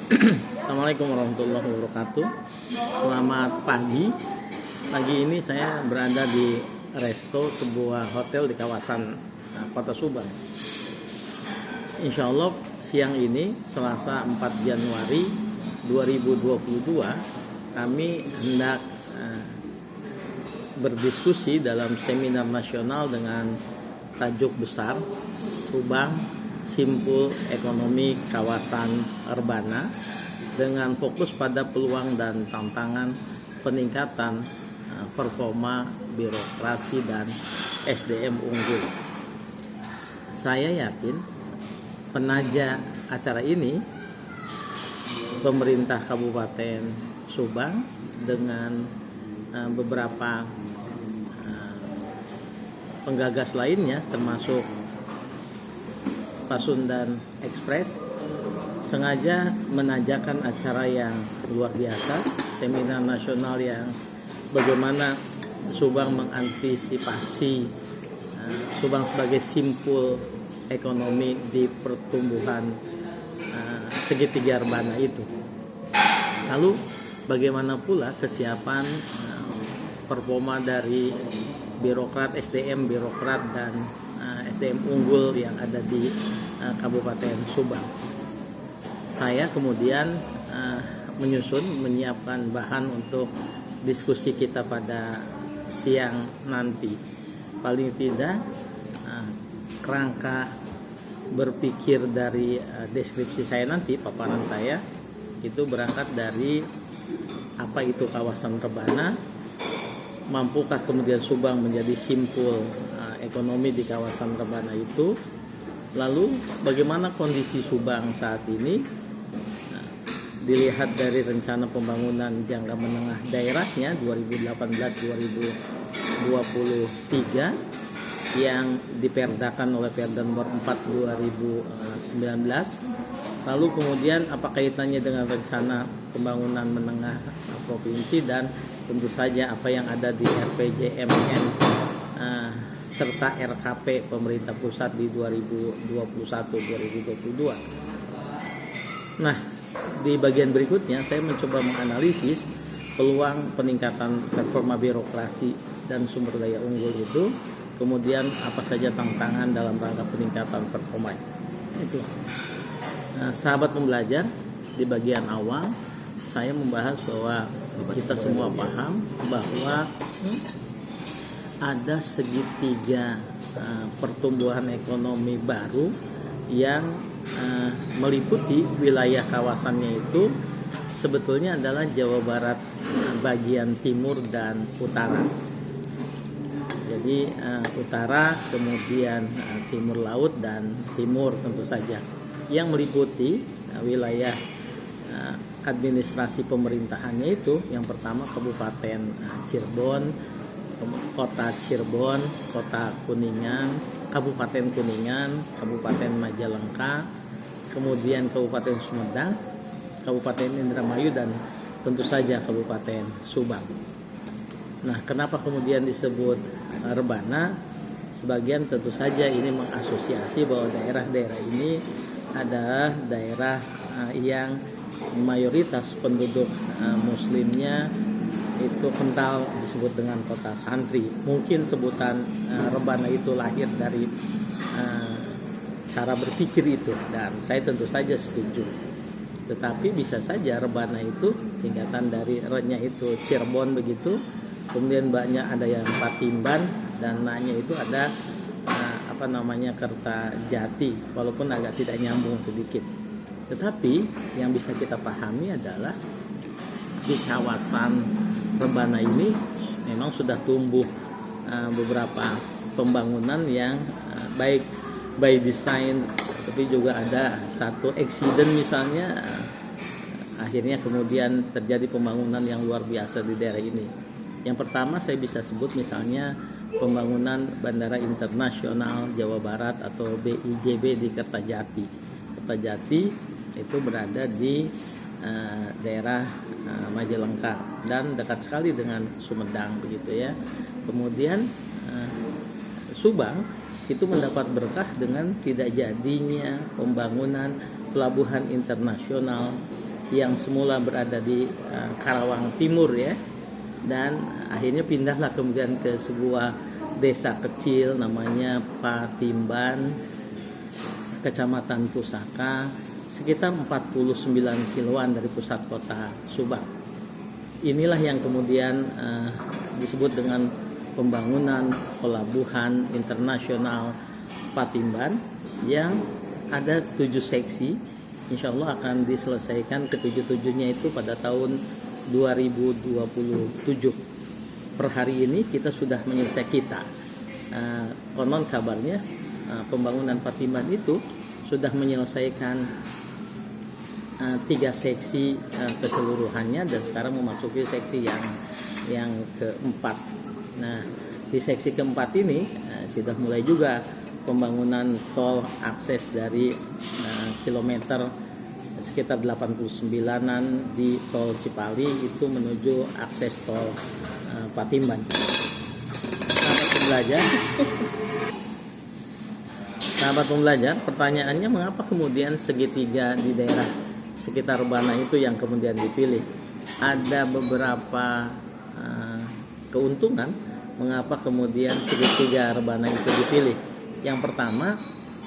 Assalamualaikum warahmatullahi wabarakatuh. Selamat pagi. Pagi ini saya berada di resto sebuah hotel di kawasan Kota Subang. Insya Allah siang ini Selasa 4 Januari 2022 kami hendak berdiskusi dalam seminar nasional dengan tajuk besar Subang Simpul Ekonomi Kawasan Rebana dengan fokus pada peluang dan tantangan peningkatan performa birokrasi dan SDM unggul. Saya yakin penaja acara ini pemerintah Kabupaten Subang dengan beberapa penggagas lainnya termasuk Pasundan Express sengaja menajakan acara yang luar biasa, seminar nasional yang bagaimana Subang mengantisipasi Subang sebagai simpul ekonomi di pertumbuhan segitiga rebana itu. Lalu bagaimana pula kesiapan performa dari birokrat, SDM birokrat dan SDM unggul yang ada di Kabupaten Subang. Saya kemudian menyiapkan bahan untuk diskusi kita pada siang nanti. Paling tidak kerangka berpikir dari deskripsi saya nanti, paparan saya itu berangkat dari apa itu kawasan rebana, mampukah kemudian Subang menjadi simpul ekonomi di kawasan rebana itu, lalu bagaimana kondisi Subang saat ini dilihat dari rencana pembangunan jangka menengah daerahnya 2018-2023 yang diperdakan oleh Perda nomor 4 2019. Lalu kemudian apa kaitannya dengan rencana pembangunan menengah provinsi dan tentu saja apa yang ada di RPJMN serta RKP pemerintah pusat di 2021-2022. Nah, di bagian berikutnya saya mencoba menganalisis peluang peningkatan performa birokrasi dan sumber daya unggul itu, kemudian apa saja tantangan dalam rangka peningkatan performa itu. Nah, sahabat pembelajar, di bagian awal saya membahas bahwa kita semua paham bahwa ada segitiga pertumbuhan ekonomi baru yang meliputi wilayah kawasannya itu sebetulnya adalah Jawa Barat bagian timur dan utara. Jadi utara, kemudian timur laut dan timur tentu saja, yang meliputi wilayah administrasi pemerintahannya itu yang pertama Kabupaten Cirebon, Kota Cirebon, Kota Kuningan, Kabupaten Kuningan, Kabupaten Majalengka, kemudian Kabupaten Sumedang, Kabupaten Indramayu, dan tentu saja Kabupaten Subang. Nah, kenapa kemudian disebut rebana? Sebagian tentu saja ini mengasosiasi bahwa daerah-daerah ini adalah daerah yang mayoritas penduduk muslimnya itu kental disebut dengan kota santri. Mungkin sebutan rebana itu lahir dari cara berpikir itu, dan saya tentu saja setuju. Tetapi bisa saja rebana itu singkatan dari re-nya itu Cirebon begitu, kemudian banyak ada yang Patimban, dan na-nya itu ada Kertajati, walaupun agak tidak nyambung sedikit. Tetapi yang bisa kita pahami adalah di kawasan rebana ini memang sudah tumbuh beberapa pembangunan yang baik by design, tapi juga ada satu accident misalnya, akhirnya kemudian terjadi pembangunan yang luar biasa di daerah ini. Yang pertama saya bisa sebut misalnya pembangunan Bandara Internasional Jawa Barat atau BIJB di Kertajati. Kertajati itu berada di daerah Majalengka dan dekat sekali dengan Sumedang begitu ya. Kemudian Subang itu mendapat berkah dengan tidak jadinya pembangunan pelabuhan internasional yang semula berada di Karawang Timur ya, dan akhirnya pindahlah kemudian ke sebuah desa kecil namanya Patimban, Kecamatan Pusaka, sekitar 49 kiloan dari pusat kota Subang. Inilah yang kemudian disebut dengan pembangunan pelabuhan internasional Patimban yang ada 7 seksi. Insya Allah akan diselesaikan ke-7-7-nya itu pada tahun 2027. Per hari ini kita sudah menyelesaikan konon kabarnya pembangunan Patimban itu sudah menyelesaikan 3 seksi keseluruhannya, dan sekarang memasuki seksi yang keempat. Nah, di seksi keempat ini sudah mulai juga pembangunan tol akses dari kilometer sekitar 89-an di tol Cipali itu menuju akses tol Patimban. Sahabat pembelajar, pertanyaannya mengapa kemudian segitiga di daerah sekitar Rebana itu yang kemudian dipilih? Ada beberapa keuntungan mengapa kemudian segitiga Rebana itu dipilih. Yang pertama,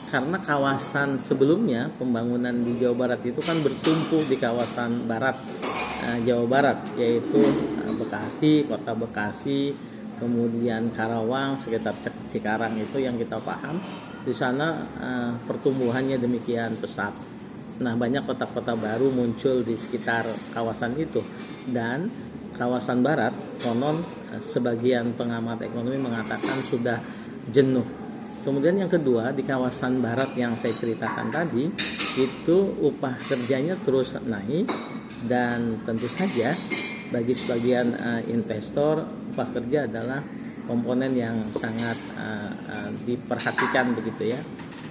karena kawasan sebelumnya pembangunan di Jawa Barat itu kan bertumpu di kawasan barat Jawa Barat, yaitu Bekasi, kota Bekasi, kemudian Karawang, sekitar Cikarang, itu yang kita paham. Di sana pertumbuhannya demikian pesat. Nah, banyak kota-kota baru muncul di sekitar kawasan itu, dan kawasan barat konon sebagian pengamat ekonomi mengatakan sudah jenuh. Kemudian yang kedua, di kawasan barat yang saya ceritakan tadi itu upah kerjanya terus naik, dan tentu saja bagi sebagian investor upah kerja adalah komponen yang sangat diperhatikan begitu ya.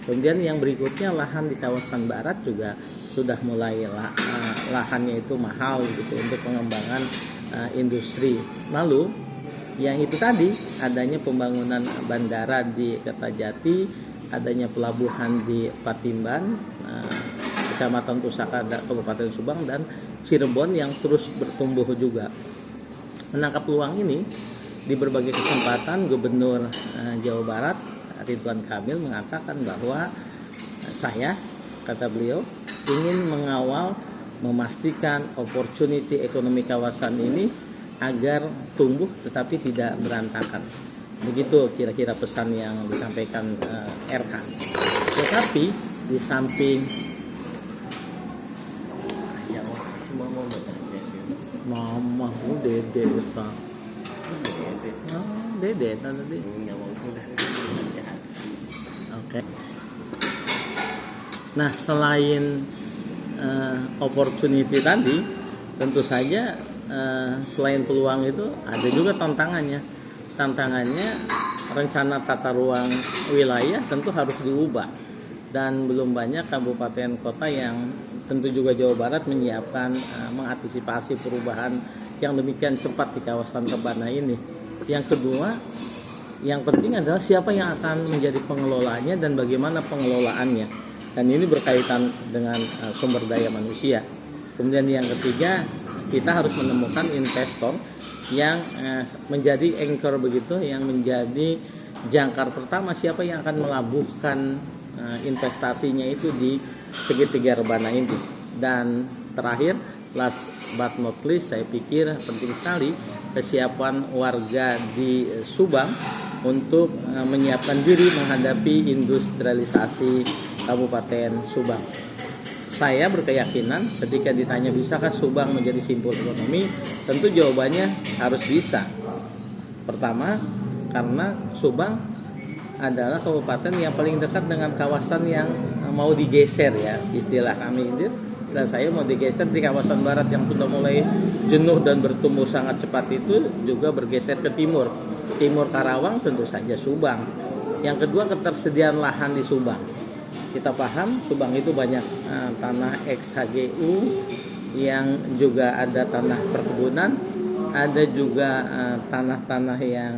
Kemudian yang berikutnya, lahan di kawasan barat juga sudah mulai lahannya itu mahal gitu untuk pengembangan industri. Lalu yang itu tadi, adanya pembangunan bandara di Kertajati, adanya pelabuhan di Patimban, Kecamatan Pusaka, Kabupaten Subang, dan Cirebon yang terus bertumbuh juga. Menangkap peluang ini, di berbagai kesempatan Gubernur Jawa Barat Ridwan Kamil mengatakan bahwa saya, kata beliau, ingin mengawal, memastikan opportunity ekonomi kawasan ini agar tumbuh tetapi tidak berantakan. Begitu kira-kira pesan yang disampaikan RK. Tetapi di samping Mama, dede tak. Dede tadi. Oke. Nah, selain opportunity tadi, tentu saja selain peluang itu ada juga tantangannya. Tantangannya, rencana tata ruang wilayah tentu harus diubah, dan belum banyak kabupaten kota yang tentu juga Jawa Barat menyiapkan mengantisipasi perubahan yang demikian cepat di kawasan Rebana ini. Yang kedua, yang penting adalah siapa yang akan menjadi pengelolanya dan bagaimana pengelolaannya, dan ini berkaitan dengan sumber daya manusia. Kemudian yang ketiga, kita harus menemukan investor yang menjadi anchor begitu, yang menjadi jangkar pertama, siapa yang akan melabuhkan investasinya itu di segitiga Rebana ini. Dan terakhir, last but not least, saya pikir penting sekali kesiapan warga di Subang untuk menyiapkan diri menghadapi industrialisasi Kabupaten Subang. Saya berkeyakinan ketika ditanya bisakah Subang menjadi simpul ekonomi, tentu jawabannya harus bisa. Pertama, karena Subang adalah kabupaten yang paling dekat dengan kawasan yang mau digeser ya, istilah kami ini. Istilah saya mau digeser di kawasan barat yang sudah mulai jenuh dan bertumbuh sangat cepat itu juga bergeser ke timur. Timur Karawang tentu saja Subang. Yang kedua, ketersediaan lahan di Subang. Kita paham Subang itu banyak tanah ex-HGU, yang juga ada tanah perkebunan, ada juga tanah-tanah yang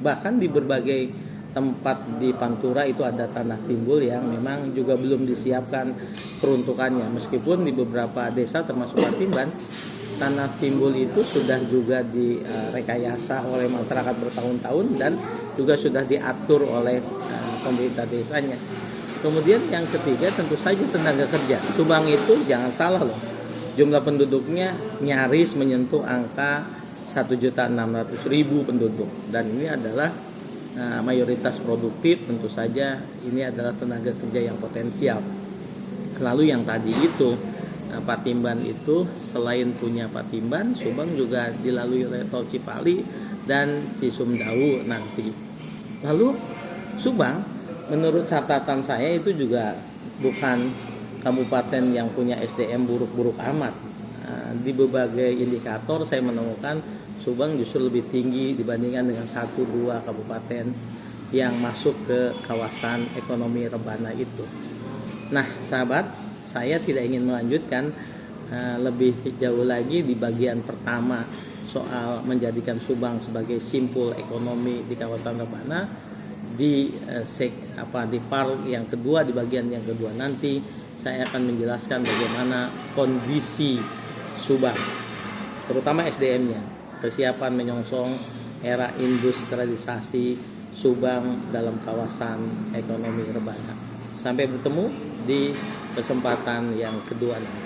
bahkan di berbagai tempat di Pantura itu ada tanah timbul yang memang juga belum disiapkan peruntukannya. Meskipun di beberapa desa termasuk Patimban, tanah timbul itu sudah juga direkayasa oleh masyarakat bertahun-tahun dan juga sudah diatur oleh pemerintah desanya. Kemudian yang ketiga tentu saja tenaga kerja. Subang itu jangan salah loh, jumlah penduduknya nyaris menyentuh angka 1.600.000 penduduk, dan ini adalah mayoritas produktif. Tentu saja ini adalah tenaga kerja yang potensial. Lalu yang tadi itu Patimban itu selain punya Patimban, Subang juga dilalui oleh Tol Cipali dan Cisumdawu nanti. Lalu Subang menurut catatan saya itu juga bukan kabupaten yang punya SDM buruk-buruk amat. Di berbagai indikator saya menemukan Subang justru lebih tinggi dibandingkan dengan 1-2 kabupaten yang masuk ke kawasan ekonomi rebana itu. Nah, sahabat, saya tidak ingin melanjutkan lebih jauh lagi di bagian pertama soal menjadikan Subang sebagai simpul ekonomi di kawasan rebana. Di part yang kedua, di bagian yang kedua nanti saya akan menjelaskan bagaimana kondisi Subang, terutama SDM-nya. Kesiapan menyongsong era industrialisasi Subang dalam kawasan ekonomi rebana. Sampai bertemu di kesempatan yang kedua nanti.